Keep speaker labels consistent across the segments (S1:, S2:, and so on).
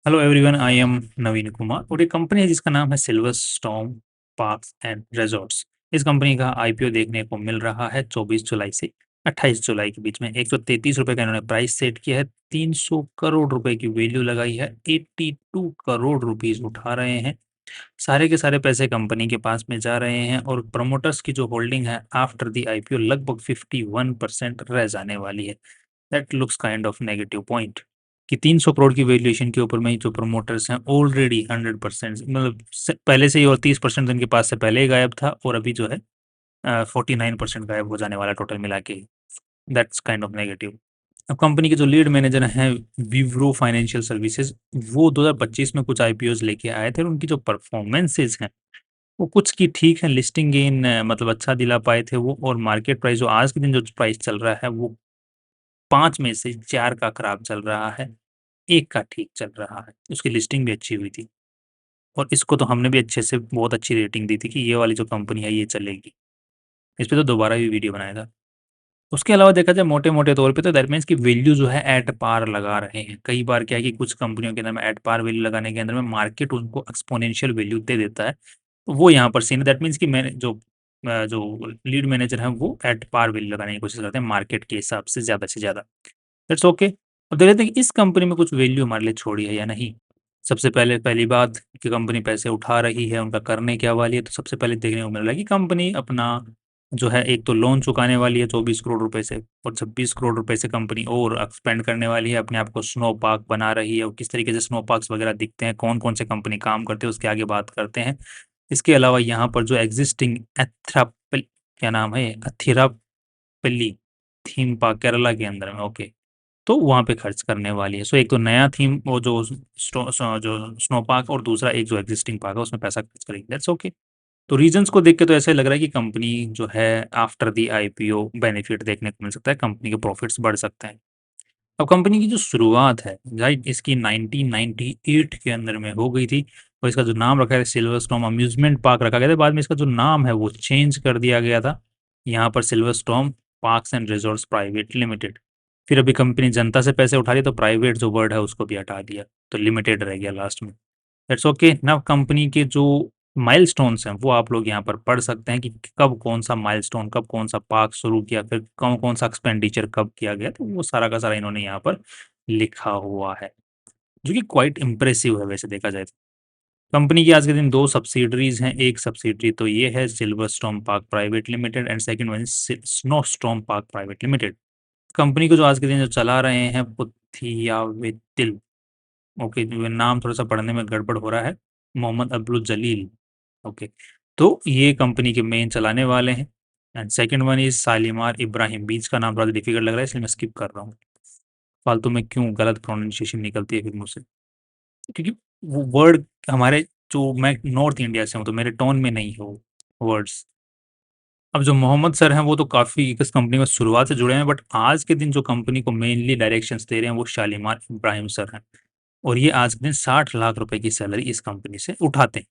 S1: Hello everyone, I am नवीन कुमार और एक company है जिसका नाम है silver storm parks and resorts. इस कंपनी का आईपीओ देखने को मिल रहा है 24 जुलाई से 28 जुलाई के बीच में। 133 रुपए का इन्होंने प्राइस सेट किया है। 300 करोड़ रुपए की वैल्यू लगाई है। 82 करोड़ रुपीस उठा रहे हैं। सारे के सारे पैसे कंपनी के पास में जा रहे हैं और प्रमोटर्स की जो होल्डिंग है आफ्टर द आईपीओ लगभग 51% रह जाने वाली है। That looks kind of negative point कि 300 करोड़ की वैल्यूएशन के ऊपर में ही जो प्रमोटर्स हैं ऑलरेडी 100% मतलब पहले से ही, और 30% उनके पास से पहले ही गायब था, और अभी जो है 49% गायब हो जाने वाला टोटल मिला के। That's kind of negative. अब कंपनी के जो लीड मैनेजर हैं विवरो फाइनेंशियल सर्विसेज, वो 2025 में कुछ आईपीओज लेके आए थे और उनकी जो परफॉर्मेंसेज हैं वो कुछ की ठीक है। लिस्टिंग गेन मतलब अच्छा दिला पाए थे वो, और मार्केट प्राइस जो आज के दिन जो प्राइस चल रहा है वो 5 में से 4 का खराब चल रहा है, 1 का ठीक चल रहा है। उसकी लिस्टिंग भी अच्छी हुई थी और इसको तो हमने भी अच्छे से बहुत अच्छी रेटिंग दी थी कि ये वाली जो कंपनी है ये चलेगी। इस पे तो दोबारा भी वीडियो बनाया था। उसके अलावा देखा जाए मोटे-मोटे तौर पे तो दैट मीन्स की वैल्यू जो है एट पार लगा रहे हैं। कई बार क्या है कि कुछ कंपनियों के अंदर में एट पार वैल्यू लगाने के अंदर में मार्केट उनको एक्स्पोनेंशियल वैल्यू दे देता है। तो वो यहाँ पर सीन है। दैट मीन्स कि मैंने जो लीड मैनेजर हैं वो एट पार वैल्यू लगाने की कोशिश करते हैं मार्केट के हिसाब से ज़्यादा। That's okay. अब देख लेते हैं कि इस कंपनी में कुछ वैल्यू हमारे लिए छोड़ी है या नहीं। सबसे पहले पहली बात कि कंपनी पैसे उठा रही है, उनका करने क्या वाली है, तो सबसे पहले देखने को मिल रहा है कि कंपनी अपना जो है एक तो लोन चुकाने वाली है 24 करोड़ रुपए से, और 26 करोड़ रुपए से कंपनी और एक्सपेंड करने वाली है, अपने आप को स्नो पार्क बना रही है। और किस तरीके से स्नो पार्क्स वगैरह दिखते हैं, कौन-कौन से कंपनी काम करते हैं, उसके आगे बात करते हैं। इसके अलावा यहाँ पर जो एक्जिस्टिंग एथरापल क्या नाम है? अथिरापल्ली थीम पार्क केरला के अंदर में, ओके। तो वहाँ पे खर्च करने वाली है। सो एक तो नया थीम वो जो स्नो पार्क, और दूसरा एक जो एक्जिस्टिंग पार्क है उसमें पैसा खर्च करेगी। That's okay. तो रीज़न्स को देख के तो ऐसा लग रहा है कि कंपनी जो है आफ्टर द आईपीओ बेनिफिट देखने को मिल सकता है, कंपनी के प्रॉफिट्स बढ़ सकते हैं। अब कंपनी की जो शुरुआत है राइट, इसकी 1998 के अंदर में हो गई थी, और इसका जो नाम रखा है सिल्वर स्टॉर्म अम्यूज़मेंट पार्क रखा गया था। बाद में इसका जो नाम है वो चेंज कर दिया गया था, यहाँ पर silver storm parks and resorts private limited. फिर अभी कंपनी जनता से पैसे उठा रही है तो प्राइवेट जो वर्ड है उसको भी हटा दिया, तो लिमिटेड रह गया लास्ट में। That's okay. नाउ कंपनी के जो माइलस्टोन्स हैं वो आप लोग यहाँ पर पढ़ सकते हैं कि कब कौन-सा माइलस्टोन, कब कौन-सा पार्क शुरू किया, फिर कौन-कौन-सा एक्सपेंडिचर कब किया गया, तो वो सारा का सारा इन्होंने यहाँ पर लिखा हुआ है, जो कि क्वाइट इम्प्रेसिव है वैसे देखा जाए तो। कंपनी की आज के दिन 2 सब्सिडरीज़ हैं, एक सब्सिडरी तो ये है silver storm park private limited and second one is snow storm park private limited. Company को जो आज के दिन जो चला रहे हैं पुथियावेतिल, ओके, जो नाम थोड़ा-सा पढ़ने में गड़बड़ हो रहा है, मोहम्मद अब्दुल जलील, ओके। तो ये कंपनी के मेन चलाने वाले हैं and second one is Shalimar Ibrahim. बीच का नाम थोड़ा डिफिकल्ट लग रहा है इसलिए मैं स्किप कर रहा हूँ। फालतू में क्यों गलत प्रोनंसिएशन निकलती है फिर मुझसे, क्योंकि वो वर्ड हमारे जो मैं नॉर्थ इंडिया से हूँ तो मेरे टोन में नहीं हो वर्ड्स। अब जो मोहम्मद सर हैं वो तो काफ़ी इस कंपनी में शुरुआत से जुड़े हैं, बट आज के दिन जो कंपनी को मेनली डायरेक्शंस दे रहे हैं वो शालीमार इब्राहिम सर हैं, और ये आज के दिन 60 लाख रुपए की सैलरी इस कंपनी से उठाते हैं।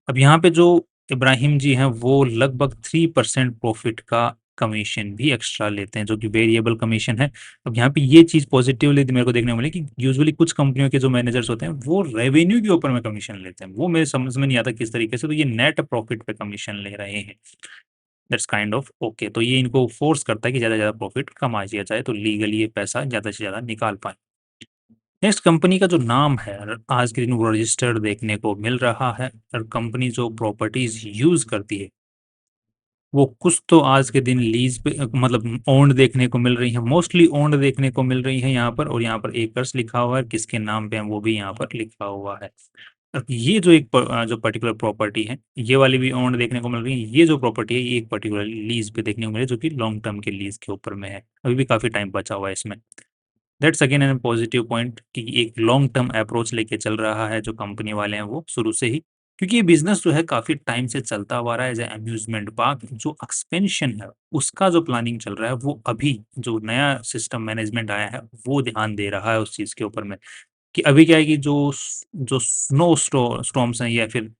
S1: अब यहाँ पे जो इब्राहिम जी हैं वो लगभग 3% प्रॉफिट का कमीशन भी एक्स्ट्रा लेते हैं, जो कि वेरिएबल कमीशन है। अब यहाँ पे ये चीज़ पॉजिटिवली मेरे को देखने को मिली कि यूजुअली कुछ कंपनियों के जो मैनेजर्स होते हैं वो रेवेन्यू के ऊपर में कमीशन लेते हैं। वो मेरे समझ में नहीं आता किस तरीके से, तो ये नेट प्रॉफिट पे कमीशन ले रहे हैं। That's kind of okay. तो ये इनको फोर्स करता है कि ज़्यादा से ज़्यादा प्रॉफिट कमा लिया जाए, तो लीगली ये पैसा ज़्यादा से ज़्यादा निकाल पाएँ। नेक्स्ट कंपनी का जो नाम है आज के दिन वो रजिस्टर्ड देखने को मिल रहा है, और कंपनी जो प्रॉपर्टीज यूज करती है वो कुछ तो आज के दिन लीज पे मतलब ओन्ड देखने को मिल रही है, मोस्टली ओन्ड देखने को मिल रही है यहाँ पर, और यहाँ पर एकर्स लिखा हुआ है, किसके नाम पे है वो भी यहाँ पर लिखा हुआ है। अब ये जो जो पर्टिकुलर प्रॉपर्टी है ये वाली भी ओन्ड देखने को मिल रही है। ये जो प्रॉपर्टी है ये एक पर्टिकुलर लीज पे देखने को मिल रही है, जो कि लॉन्ग टर्म के लीज के ऊपर में है। अभी भी काफी टाइम बचा हुआ है इसमें। That's again an positive point कि एक लॉन्ग टर्म अप्रोच लेके चल रहा है जो कंपनी वाले हैं वो शुरू से ही, क्योंकि ये बिजनेस जो है काफी टाइम से चलता हुआ रहा है एज अम्यूजमेंट पार्क। जो एक्सपेंशन है उसका जो प्लानिंग चल रहा है वो अभी जो नया सिस्टम मैनेजमेंट आया है वो ध्यान दे रहा है उस चीज के ऊपर में, कि अभी क्या है कि जो स्नो स्टॉर्म्स हैं या फिर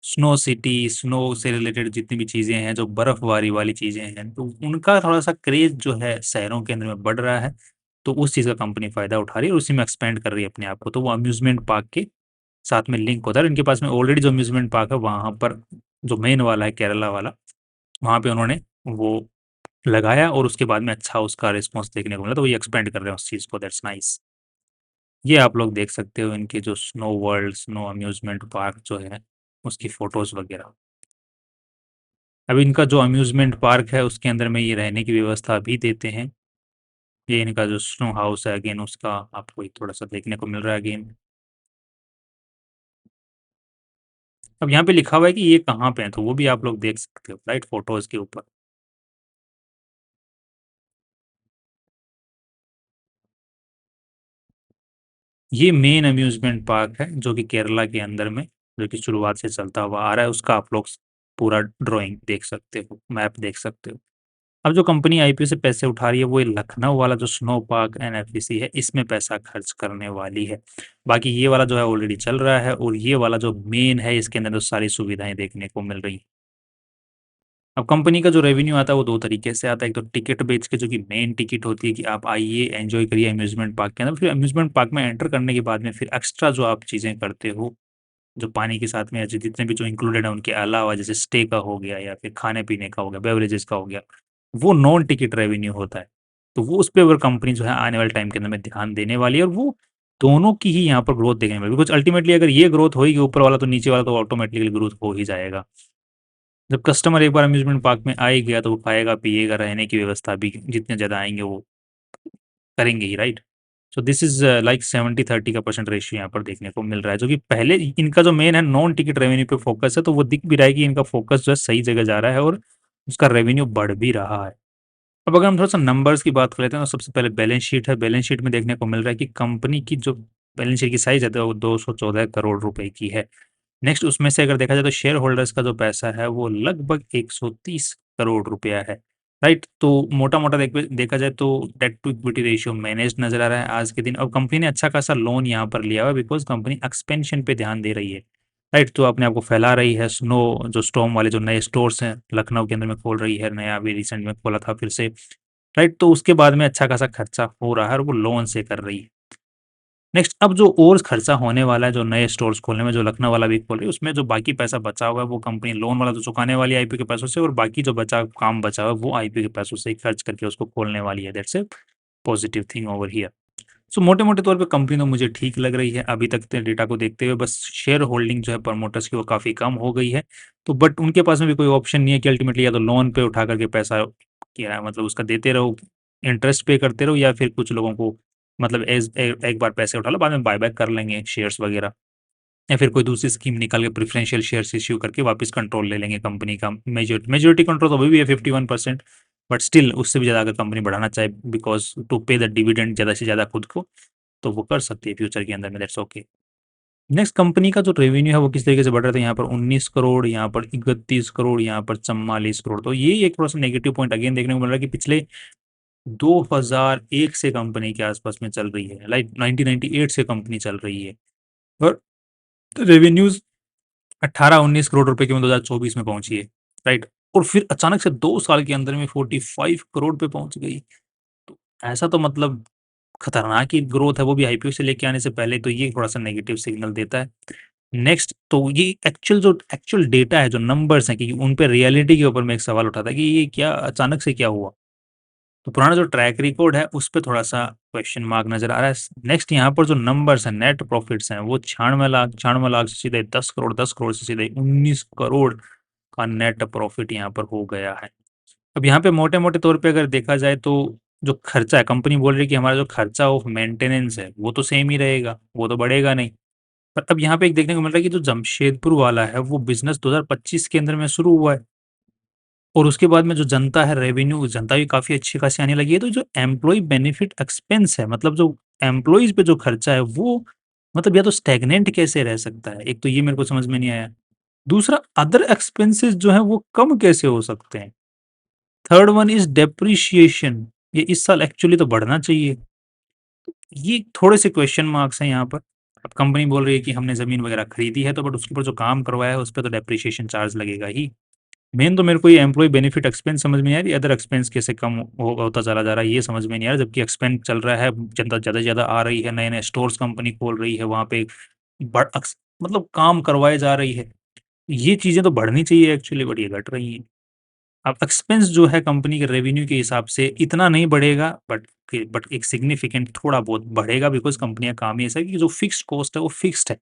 S1: स्नो सिटी, स्नो से रिलेटेड जितनी भी चीजें हैं, जो बर्फबारी वाली चीजें हैं, तो उनका थोड़ा सा क्रेज जो है शहरों के अंदर में बढ़ रहा है। तो उस चीज़ का कंपनी फ़ायदा उठा रही है और उसी में एक्सपेंड कर रही है अपने आप को। तो वो अम्यूज़मेंट पार्क के साथ में लिंक होता है और इनके पास में ऑलरेडी जो अम्यूज़मेंट पार्क है वहाँ पर जो मेन वाला है केरला वाला, वहाँ पे उन्होंने वो लगाया और उसके बाद में अच्छा उसका रिस्पॉन्स देखने को मिला, तो वो ये एक्सपेंड कर रहे हैं उस चीज़ को, दैट्स नाइस। ये आप लोग देख सकते हो इनके जो snow world, snow amusement park जो है, उसकी फ़ोटोज़ वगैरह। अब इनका जो अम्यूज़मेंट पार्क है उसके अंदर में ये रहने की व्यवस्था भी देते हैं। ये इनका जो स्नो हाउस है अगेन उसका आपको एक थोड़ा-सा देखने को मिल रहा है अगेन। अब यहाँ पे लिखा हुआ है कि ये कहाँ पे है, तो वो भी आप लोग देख सकते हो राइट फ़ोटोज़ के ऊपर। ये मेन अम्यूज़मेंट पार्क है जो कि केरला के अंदर में, जो कि शुरुआत से चलता हुआ आ रहा है, उसका आप लोग स पूरा ड्राइंग देख सकते हो, मैप देख सकते हो। अब जो कंपनी आईपीओ से पैसे उठा रही है वो ये लखनऊ वाला जो स्नो पार्क एनएफडीसी है इसमें पैसा खर्च करने वाली है। बाकी ये वाला जो है ऑलरेडी चल रहा है और ये वाला जो मेन है इसके अंदर तो सारी सुविधाएँ देखने को मिल रही हैं। अब कंपनी का जो रेवेन्यू आता है वो 2 तरीके से आता है। एक तो टिकट बेच के जो कि मेन टिकट होती है कि आप आइए एन्जॉय करिए अम्यूज़मेंट पार्क के अंदर। फिर अम्यूज़मेंट पार्क में एंटर करने के बाद में फिर एक्स्ट्रा जो आप चीज़ें करते हो, जो पानी के साथ में या जितने भी जो इंक्लूडेड है उनके अलावा जैसे स्टे का हो गया या फिर खाने-पीने का हो गया, बेवरेजेज़ का हो गया, वो नॉन टिकट रेवेन्यू होता है। तो वो उसपे अगर कंपनी जो है आने वाले टाइम के अंदर में ध्यान देने वाली है और वो दोनों की ही यहाँ पर ग्रोथ देखने वाली है। बिकॉज़ अल्टीमेटली अगर ये ग्रोथ होएगी ऊपर वाला तो नीचे वाला तो ऑटोमैटिकली ग्रोथ हो ही जाएगा। जब कस्टमर एक बार अम्यूज़मेंट पार्क में आ ही गया तो वो खाएगा, पिएगा, रहने की व्यवस्था भी जितने ज़्यादा आएँगे वो करेंगे ही, right? So this is like 70-30 का परसेंट रेशियो यहाँ पर देखने को मिल रहा है, जो कि पहले इनका जो मेन है नॉन टिकट रेवेन्यू पे फ़ोकस है, तो वो दिख भी रहा है कि इनका फ़ोकस जो है सही जगह जा रहा है और उसका रेवेन्यू बढ़ भी रहा है। अब अगर हम थोड़ा-सा नंबर्स की बात कर लेते हैं तो सबसे पहले बैलेंस शीट है। बैलेंस शीट में देखने को मिल रहा है कि कंपनी की जो बैलेंस शीट की साइज़ है तो वो 214 करोड़ रुपए की है। नेक्स्ट उसमें से अगर देखा जाए तो शेयर होल्डर्स का जो पैसा है वो लगभग 130 करोड़ रुपया है, राइट? तो मोटा-मोटा देखा जाए तो debt to equity ratio managed नज़र आ रहा है आज के दिन। अब कंपनी ने अच्छा खासा लोन यहाँ पर लिया हुआ है बिकॉज़ कंपनी एक्सपेंशन पे ध्यान दे रही है, राइट? तो अपने आप को फैला रही है, स्नो जो स्टॉर्म वाले जो नए स्टोर्स हैं, लखनऊ के अंदर में खोल रही है, नया अभी रिसेंट में खोला था फिर से, राइट? तो उसके बाद में अच्छा खासा खर्चा हो रहा है और वो लोन से कर रही है। नेक्स्ट अब जो और खर्चा होने वाला है, जो नए स्टोर्स खोलने में, जो लखनऊ वाला भी खोल रही है, उसमें जो बाकी पैसा बचा हुआ है, वो कंपनी लोन वाला तो चुकाने वाली है आईपीओ के पैसों से और बाकी जो काम बचा हुआ है, वो आईपीओ के पैसों से ही खर्च करके उसको खोलने वाली है। That's a positive thing over here. So मोटे-मोटे तौर पे कंपनी तो मुझे ठीक लग रही है, अभी तक के डेटा को देखते हुए बस शेयर होल्डिंग जो है प्रमोटर्स की वो काफ़ी कम हो गई है। तो बट उनके पास में भी कोई ऑप्शन नहीं है कि अल्टीमेटली या तो लोन पे उठा करके पैसा क्या मतलब उसका देते रहो, इंटरेस्ट पे करते रहो या फिर कुछ लोगों को मतलब एक बार पैसे उठा लो, बाद में बायबैक कर लेंगे शेयर्स वगैरह या फिर कोई दूसरी स्कीम निकाल के प्रेफ़रेंशियल शेयर्स इश्यू करके वापस कंट्रोल ले लेंगे कंपनी का। मेजॉरिटी कंट्रोल तो अभी भी है 51% बट स्टिल उससे भी ज़्यादा अगर कंपनी बढ़ाना चाहे बिकॉज़ टू पे द डिविडेंड ज़्यादा से ज़्यादा खुद को, तो वो कर सकती है फ्यूचर के अंदर में, दैट्स ओके। नेक्स्ट कंपनी का जो रेवेन्यू है वो किस तरीके से बढ़ रहा था, यहाँ पर 19 करोड़, यहाँ पर 31 करोड़, यहाँ पर 44 करोड़। तो ये एक थोड़ा-सा नेगेटिव पॉइंट अगेन देखने को मिल रहा है कि पिछले 2001 से कंपनी के आस-पास में चल रही है, लाइक 1998 से कंपनी चल रही है और रेवेन्यूज़ 18-19 करोड़ रुपए की 2024 में पहुँची है, राइट? और फिर अचानक से 2 साल के अंदर में 45 करोड़ पे पहुँच गई। तो ऐसा तो मतलब खतरनाक ही ग्रोथ है, वो भी आईपीओ से लेके आने से पहले, तो ये थोड़ा-सा नेगेटिव सिग्नल देता है। नेक्स्ट तो ये एक्चुअल डेटा है, जो नंबर्स हैं कि उन पे रियलिटी के ऊपर में एक सवाल उठाता है कि ये क्या अचानक से क्या हुआ? तो पुराना जो ट्रैक रिकॉर्ड है, उस पे थोड़ा-सा क्वेश्चन मार्क नज़र आ रहा है। नेक्स्ट यहाँ पर जो नंबर्स हैं, नेट प्रॉफिट्स हैं, वो 96 लाख से सीधे 10 करोड़, 10 करोड़ से सीधे 19 करोड़ का नेट प्रॉफिट यहाँ पर हो गया है। अब यहाँ पे मोटे-मोटे तौर पे अगर देखा जाए तो जो खर्चा है, कंपनी बोल रही है कि हमारा जो खर्चा ऑफ मेंटेनेंस है, वो तो सेम ही रहेगा, वो तो बढ़ेगा नहीं। पर अब यहाँ पे एक देखने को मिल रहा है कि जो जमशेदपुर वाला है, वो बिज़नेस 2025 के अंदर में शुरू हुआ है। और उसके बाद में जो जनता है, रेवेन्यू जनता भी काफ़ी अच्छी खासी आने लगी है, तो जो एम्प्लॉयी बेनिफिट एक्सपेंस है, मतलब जो एम्प्लॉइज़ पे जो खर्चा है, वो मतलब या तो स्टैग्नेंट कैसे रह सकता है? एक तो ये मेरे को समझ में नहीं आया। दूसरा अदर एक्सपेंसेस जो हैं, वो कम कैसे हो सकते हैं? थर्ड वन इज़ डेप्रिसिएशन, ये इस साल एक्चुअली तो बढ़ना चाहिए। ये थोड़े से क्वेश्चन मार्क्स हैं यहाँ पर। अब कंपनी बोल रही है कि हमने ज़मीन वगैरह खरीदी है, तो बट उसके ऊपर जो काम करवाया है, उस पे तो डेप्रिसिएशन चार्ज लगेगा ही। मेन तो मेरे को ये एम्प्लॉयी बेनिफिट एक्सपेंस समझ में नहीं आ रही, अदर एक्सपेंस कैसे कम होता चला जा रहा है ये समझ में नहीं आ रहा, जबकि एक्सपेंस चल रहा है, जनता ज़्यादा से ज़्यादा आ रही है, नए-नए स्टोर्स कंपनी खोल रही है, वहाँ पे बड़ अक्स मतलब काम करवाए जा रही है। ये चीज़ें तो बढ़नी चाहिए एक्चुअली, बट ये घट रही हैं। अब एक्सपेंस जो है कंपनी के रेवेन्यू के हिसाब से इतना नहीं बढ़ेगा, बट एक सिग्निफिकेंट थोड़ा बहुत बढ़ेगा, बिकॉज़ कंपनियाँ काम ही ऐसा है कि जो फिक्स्ड कॉस्ट है वो फिक्स्ड है।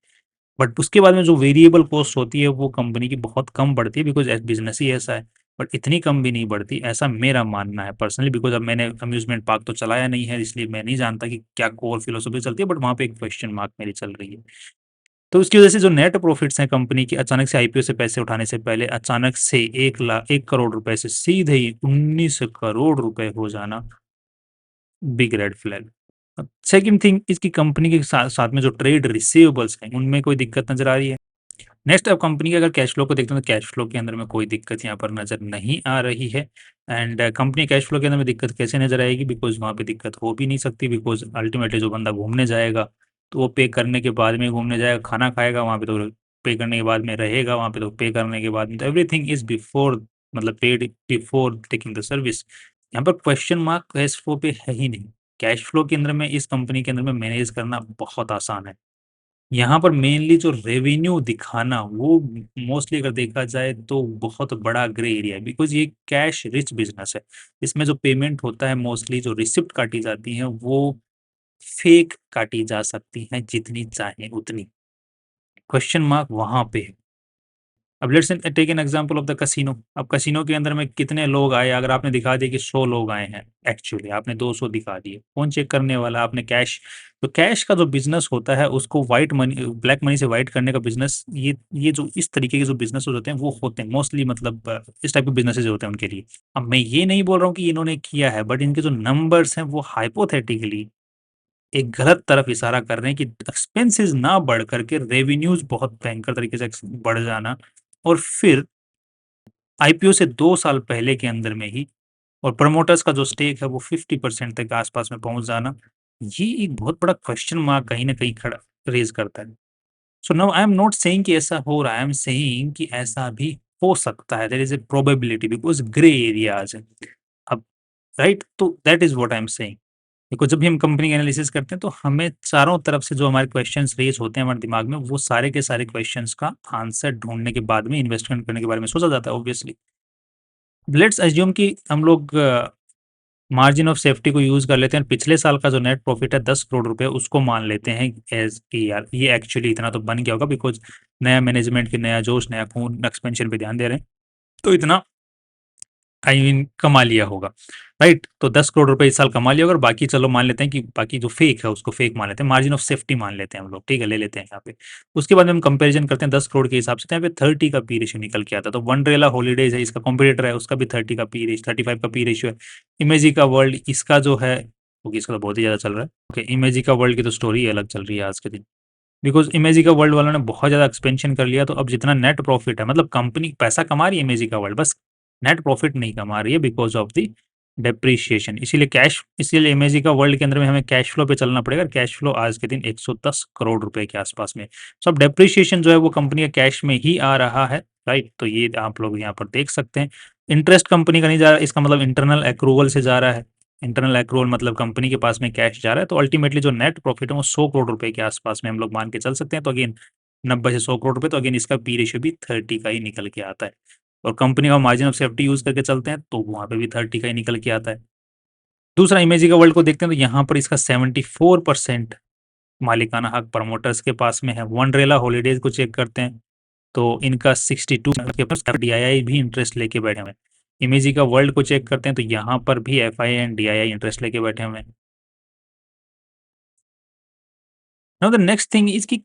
S1: बट उसके बाद में जो वेरिएबल कॉस्ट होती है वो कंपनी की बहुत कम बढ़ती है, बिकॉज़ बिज़नेस ही ऐसा है। बट इतनी कम भी नहीं बढ़ती, ऐसा मेरा मानना है पर्सनली, बिकॉज़ अब मैंने अम्यूज़मेंट पार्क तो चलाया नहीं है, इसलिए मैं नहीं जानता कि क्या कोर फिलॉसफी चलती है, बट वहाँ पे एक क्वेश्चन मार्क मेरी चल रही है। तो उसकी वजह से जो नेट प्रॉफिट्स हैं कंपनी के, अचानक से आईपीओ से पैसे उठाने से पहले अचानक से 1 करोड़ रुपए से सीधे ही 19 करोड़ रुपए हो जाना, big red flag. Second thing, इसकी कंपनी के साथ साथ में जो ट्रेड रिसीवेबल्स हैं, उनमें कोई दिक्कत नज़र आ रही है। नेक्स्ट, अब कंपनी के अगर कैश फ्लो को देखते हैं तो कैश फ्लो के अंदर में कोई दिक्कत यहाँ पर नज़र नहीं आ रही है। एंड कंपनी कैश फ्लो के अंदर में दिक्कत कैसे नज़र आएगी, बिकॉज़ वहाँ पे दिक्कत हो भी नहीं सकती, बिकॉज़ अल्टीमेटली जो बंदा घूमने जाएगा, तो वो पे करने के बाद में घूमने जाएगा, खाना खाएगा, वहाँ पे तो पे करने के बाद में रहेगा, वहाँ पे तो पे करने के बाद में तो एवरीथिंग इज़ बिफोर, मतलब paid before taking the service. यहाँ पर क्वेश्चन मार्क कैश फ्लो पे है ही नहीं। कैश फ्लो के अंदर में इस कंपनी के अंदर में मैनेज करना बहुत आसान है। यहाँ पर मेनली जो रेवेन्यू दिखाना, वो मोस्टली अगर देखा जाए तो बहुत बड़ा ग्रे एरिया है, बिकॉज़ ये कैश रिच बिज़नेस है। इसमें जो पेमेंट होता है, मोस्टली जो रिसिप्ट काटी जाती हैं वो फेक काटी जा सकती हैं, जितनी चाहें उतनी। क्वेश्चन मार्क वहाँ पे है। अब let's take an example of the casino. अब कैसीनो के अंदर में कितने लोग आए, अगर आपने दिखा दिया कि 100 लोग आए हैं, एक्चुअली आपने 200 दिखा दिए, कौन चेक करने वाला? आपने कैश, तो कैश का जो बिज़नेस होता है उसको व्हाइट मनी, ब्लैक मनी से व्हाइट करने का बिज़नेस, ये जो इस तरीके के जो बिज़नेसेस होते हैं वो होते हैं मोस्टली, मतलब इस टाइप के बिज़नेसेस होते हैं उनके लिए। अब मैं ये नहीं बोल रहा हूँ कि इन्होंने किया है, बट इनके जो नंबर्स हैं वो हाइपोथेटिकली एक गलत तरफ इशारा कर रहे हैं कि एक्सपेंसेस ना बढ़ करके रेवेन्यूज़ बहुत भयंकर तरीके से बढ़ जाना, और फिर आईपीओ से 2 साल पहले के अंदर में ही, और प्रमोटर्स का जो स्टेक है वो 50% तक आस-पास में पहुँच जाना, ये एक बहुत बड़ा क्वेश्चन मार्क कहीं न कहीं खड़ा रेज़ करता है। So now I am not saying कि ऐसा हो रहा है, आई एम सेइंग कि ऐसा भी हो सकता है, there is a probability, because grey areas हैं। अब राइट, तो that is what I am saying. देखो, जब भी हम कंपनी का एनालिसिस करते हैं तो हमें चारों तरफ से जो हमारे क्वेश्चन्स रेज़ होते हैं हमारे दिमाग में, वो सारे के सारे क्वेश्चन्स का आंसर ढूँढने के बाद में इन्वेस्टमेंट करने के बारे में सोचा जाता है ऑब्वियसली। लेट्स अज्यूम कि हम लोग मार्जिन ऑफ सेफ्टी को यूज़ कर लेते हैं, पिछले साल का जो नेट प्रॉफिट है 10 करोड़ रुपए, उसको मान लेते हैं एज़ कि यार ये एक्चुअली इतना तो बन गया होगा, बिकॉज़ नया मैनेजमेंट की नया जोश, नया खून, एक्सपेंशन पे ध्यान दे रहे हैं। तो इतना आई मीन कमा लिया होगा, राइट? तो 10 करोड़ रुपए इस साल कमा लिया होगा, और बाकी चलो मान लेते हैं कि बाकी जो फेक है उसको फेक मान लेते हैं, मार्जिन ऑफ सेफ्टी मान लेते हैं हम लोग, ठीक है? ले लेते हैं यहाँ पे। उसके बाद में हम कंपैरिज़न करते हैं 10 करोड़ के हिसाब से, तो यहाँ पे 30 का पी रेशियो निकल के आता है। तो वंडरला हॉलिडेज़ है, इसका कॉम्पिटिटर है, उसका भी 30 का पी रेशियो, 35 का पी रेशियो है। इमेजिका वर्ल्ड, इसका जो है, क्योंकि इसका तो बहुत ही ज़्यादा चल रहा है। ओके, इमेजिका वर्ल्ड की तो स्टोरी ही अलग चल रही है आज के दिन। बिकॉज़ इमेजिका वर्ल्ड वालों ने बहुत ज़्यादा एक्सपेंशन कर लिया, तो अब जितना नेट प्रॉफिट है, मतलब कंपनी पैसा कमा रही है इमेजिका वर्ल्ड, बस नेट प्रॉफिट नहीं कमा रही है बिकॉज़ ऑफ द डेप्रिसिएशन। इसीलिए इमेजिका वर्ल्ड के अंदर में हमें कैश फ्लो पे चलना पड़ेगा, और कैश फ्लो आज के दिन 110 करोड़ रुपए के आस-पास में। सो अब डेप्रिसिएशन जो है वो कंपनी के कैश में ही आ रहा है, राइट? तो ये आप लोग यहाँ पर देख सकते हैं। इंटरेस्ट कंपनी का नहीं जा रहा है, इसका मतलब इंटरनल एक्रूवल से जा रहा है। इंटरनल एक्रूवल मतलब कंपनी के पास में कैश जा रहा है, तो अल्टीमेटली जो नेट प्रॉफिट है वो 100 करोड़ रुपए के आस-पास में हम लोग मान के चल सकते हैं। तो अगेन 90 से 100 करोड़ रुपए, तो अगेन इसका पी रेशियो भी 30 का ही निकल के आता है। और कंपनी का मार्जिन ऑफ सेफ्टी यूज़ करके चलते हैं, तो वहाँ पे भी 30 का ही निकल के आता है। दूसरा, इमेजिका वर्ल्ड को देखते हैं तो यहाँ पर इसका 74% मालिकाना हक प्रमोटर्स के पास में है। वंडरेला हॉलिडेज़ को चेक करते हैं, तो इनका 62 के पास डीआईआई भी इंटरेस्ट लेके बैठे हुए हैं। इमेजिका वर्ल्ड को चेक करते हैं, तो यहाँ पर भी एफआई एंड डीआईआई इंटरेस्ट लेके बैठे हुए हैं। Now the next thing is कि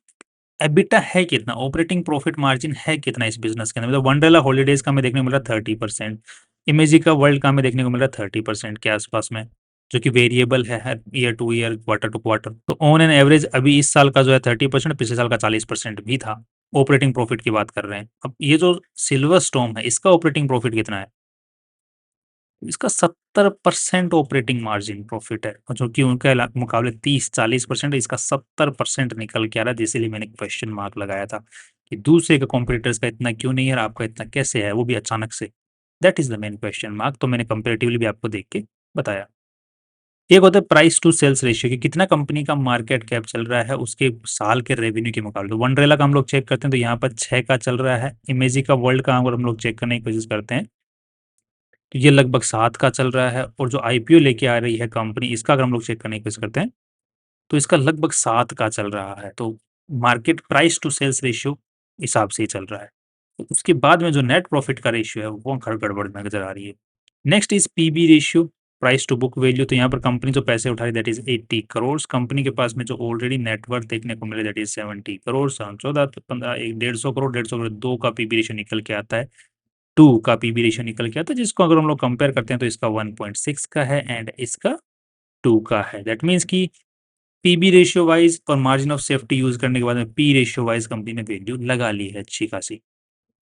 S1: एबिटा है कितना? ऑपरेटिंग प्रॉफिट मार्जिन है कितना इस बिज़नेस के अंदर? मतलब वंडरला हॉलिडेज़ का हमें देखने को मिल रहा है 30%, इमेजिका वर्ल्ड का हमें देखने को मिल रहा है 30% के आस-पास में, जो कि वेरिएबल है हर year to year, quarter to quarter. तो ऑन एन एवरेज अभी इस साल का जो है 30%, पिछले साल का 40% भी था। ऑपरेटिंग प्रॉफिट की बात कर रहे हैं। अब ये जो सिल्वर स्टॉर्म है, इसका ऑपरेटिंग प्रॉफिट कितना है? इसका 70% ऑपरेटिंग मार्जिन प्रॉफिट है, और जो कि उनके मुकाबले 30-40% है, इसका 70% निकल के आ रहा है, इसीलिए मैंने क्वेश्चन मार्क लगाया था। कि दूसरे के कॉम्पिटिटर्स का इतना क्यों नहीं है और आपका इतना कैसे है, वो भी अचानक से। That is the main question mark. तो मैंने कंपैरेटिवली भी आपको देख के बताया। एक होता है प्राइस टू सेल्स रेशियो कि कितना कंपनी का मार्केट कैप चल रहा है उसके साल के रेवेन्यू के मुकाबले। तो वंडरला का हम लोग चेक करते हैं तो यहाँ पर 6 का चल रहा है। इमेजी का वर्ल्ड का अगर हम लोग चेक करने की कोशिश करते हैं तो ये लगभग 7 का चल रहा है, और जो आईपीओ लेके आ रही है कंपनी इसका अगर हम लोग चेक करने की कोशिश करते हैं तो इसका लगभग 7 का चल रहा है। तो market price to sales ratio हिसाब से ही चल रहा है। तो उसके बाद में जो नेट प्रॉफिट का रेशियो है वो गड़बड़ नज़र आ रही है। Next is PB ratio, price to book value. तो यहाँ पर कंपनी जो पैसे उठा रही है दैट इज़ 80 करोड़। कंपनी के पास में जो ऑलरेडी नेटवर्थ देखने को मिले दैट इज़ 70 करोड़, 14 15 एक 150 करोड़, 150 करोड़ 2 का पीबी रेशियो निकल के आता है। 2 का पीबी रेशियो निकल के आता है, जिसको अगर हम लोग कंपेयर करते हैं तो इसका 1.6 का है एंड इसका 2 का है। दैट मीन्स कि पीबी रेशियो वाइज़ और मार्जिन ऑफ सेफ्टी यूज़ करने के बाद में पी रेशियो वाइज़ कंपनी ने वैल्यू लगा ली है अच्छी खासी।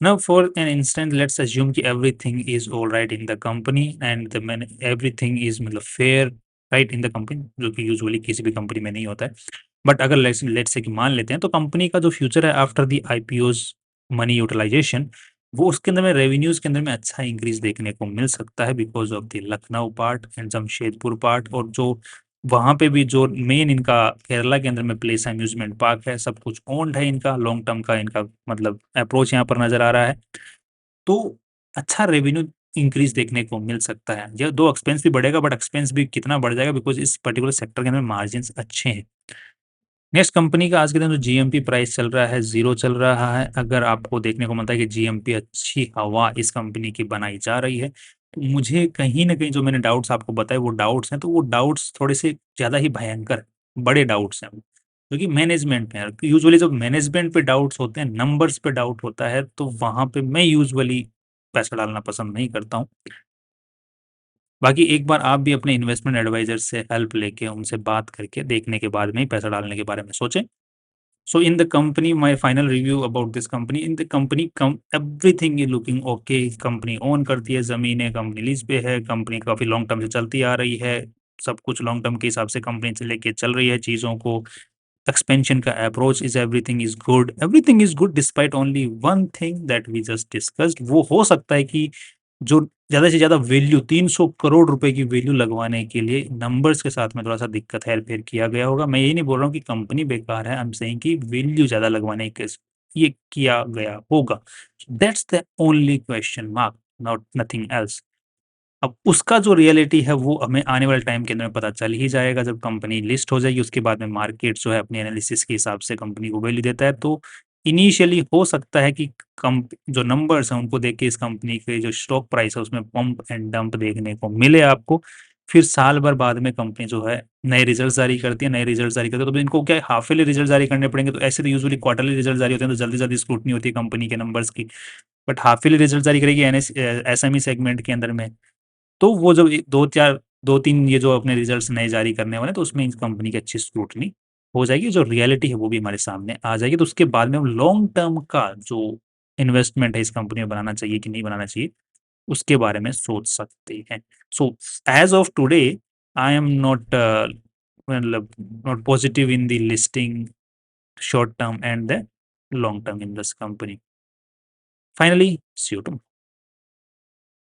S1: Now for an instant let's assume कि everything is all right in the company and the man everything is मतलब fair right in the company, जो कि यूजुअली किसी भी कंपनी में नहीं होता है। बट अगर लेट्स से कि मान लेते हैं तो कंपनी का जो फ्यूचर है आफ्टर द आईपीओज़ मनी यूटिलाइजेशन, वो उसके अंदर में रेवेन्यूज़ के अंदर में अच्छा इंक्रीज़ देखने को मिल सकता है because of the Lucknow part and Jamshedpur part, और जो वहाँ पे भी जो मेन इनका केरला के अंदर में प्लेस अम्यूज़मेंट पार्क है, सब कुछ ओन्ड है इनका, लॉन्ग टर्म का इनका मतलब अप्रोच यहाँ पर नज़र आ रहा है। तो अच्छा रेवेन्यू इंक्रीज़ देखने को मिल सकता है। ये दो एक्सपेंस भी बढ़ेगा बट एक्सपेंस भी कितना बढ़ जाएगा बिकॉज़ इस पर्टिकुलर सेक्टर के अंदर मार्जिन्स अच्छे हैं। नेक्स्ट कंपनी का आज के दिन जो जीएमपी प्राइस चल रहा है 0 चल रहा है। अगर आपको देखने को मिलता है कि जीएमपी अच्छी हवा इस कंपनी की बनाई जा रही है, तो मुझे कहीं न कहीं जो मैंने डाउट्स आपको बताए वो डाउट्स हैं, तो वो डाउट्स थोड़े से ज़्यादा ही भयंकर बड़े डाउट्स हैं वो। क्योंकि मैनेजमेंट में यूजुअली जब मैनेजमेंट पे डाउट्स होते हैं, नंबर्स पे डाउट होता है, तो वहाँ पे मैं यूजुअली पैसा डालना पसंद नहीं करता हूँ। बाकी एक बार आप भी अपने इन्वेस्टमेंट एडवाइज़र से हेल्प लेके, उनसे बात करके देखने के बाद में ही पैसा डालने के बारे में सोचें। So in the company, my final review about this company, in the company everything is looking okay। Company own करती है ज़मीनें, कंपनी लीज़ पे है, कंपनी काफ़ी लॉन्ग टर्म से चलती आ रही है। सब कुछ लॉन्ग टर्म के हिसाब से कंपनी से लेके चल रही है चीज़ों को। एक्सपेंशन का approach is everything is good despite only one thing that we just discussed. वो हो सकता है कि जो ज़्यादा से ज़्यादा वैल्यू 300 करोड़ रुपए की वैल्यू लगवाने के लिए नंबर्स के साथ में थोड़ा-सा दिक्कत हेर-फेर किया गया होगा। मैं ये नहीं बोल रहा हूँ कि कंपनी बेकार है, आई एम सेइंग कि वैल्यू ज़्यादा लगवाने के ये किया गया होगा। That's the only question mark, not nothing else. अब उसका जो रियलिटी है वो हमें आने वाले टाइम के अंदर में पता चल ही जाएगा जब कंपनी लिस्ट हो जाएगी, उसके बाद में मार्केट जो है अपने एनालिसिस के हिसाब से कंपनी को वैल्यू देता है। तो इनिशियली हो सकता है कि जो नंबर्स हैं उनको देख के इस कंपनी के जो स्टॉक प्राइस है उसमें पंप एंड डंप देखने को मिले आपको। फिर साल भर बाद में कंपनी जो है नए रिजल्ट जारी करती है, नए रिजल्ट जारी करती है तो इनको क्या हाफ ईयरली रिजल्ट जारी करने पड़ेंगे। तो ऐसे तो यूजुअली क्वार्टरली रिजल्ट जारी होते हैं तो जल्दी-जल्दी स्क्रूटनी होती है कंपनी के नंबर्स की। बट हाफ ईयरली रिजल्ट जारी करेगी एसएमई सेगमेंट के अंदर में। तो वो जब 2-3 ये जो अपने रिज़ल्ट्स नए जारी करने वाले हैं, तो उसमें इस कंपनी की अच्छी स्क्रूटनी हो जाएगी, जो रियलिटी है वो भी हमारे सामने आ जाएगी। तो उसके बाद में हम लॉन्ग टर्म का जो इन्वेस्टमेंट है इस कंपनी में बनाना चाहिए कि नहीं बनाना चाहिए, उसके बारे में सोच सकते हैं। So as of today I am not मतलब not positive in the listing short term and the long term in this company. Finally see you tomorrow.